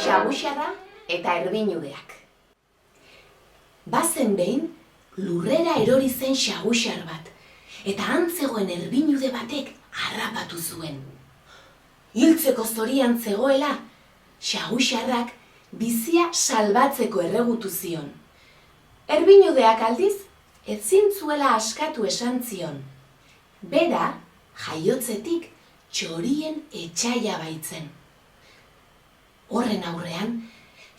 Xaguxarra eta erbinudeak. Bazen behin, lurrera erori zen xaguxar bat, eta han zegoen erbinude batek harrapatu zuen. Hiltzeko zorian zegoela, xaguxarrak bizia salbatzeko erregutu zion. Erbinudeak aldiz, ezin zuela askatu esan zion. Bera, jaiotzetik txorien etxaia baitzen. Horren aurrean,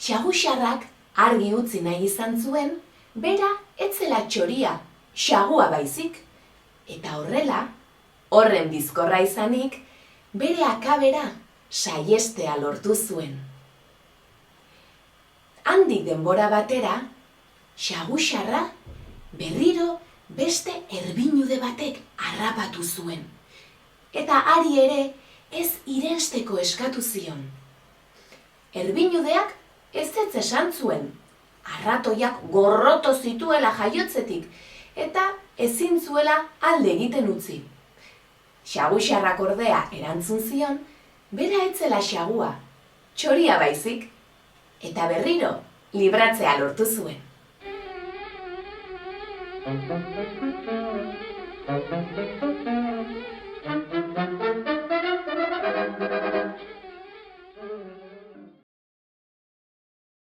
xaguxarrak argi utzi nahi izan zuen, bera ez zela txoria, xagua baizik. Eta horrela, horren bizkorra izanik, bere akabera saihestea lortu zuen. Handik denbora batera, xaguxarra berriro beste erbinude batek harrapatu zuen. Eta hari ere ez irensteko eskatu zion. Erbinudeak ez esan zuen, arratoiak gorroto zituela jaiotzetik, eta ezin zuela alde egiten utzi. Xaguxarrak ordea erantzun zion, bera ez zela xagua, txoria baizik, eta berriro libratzea lortu zuen.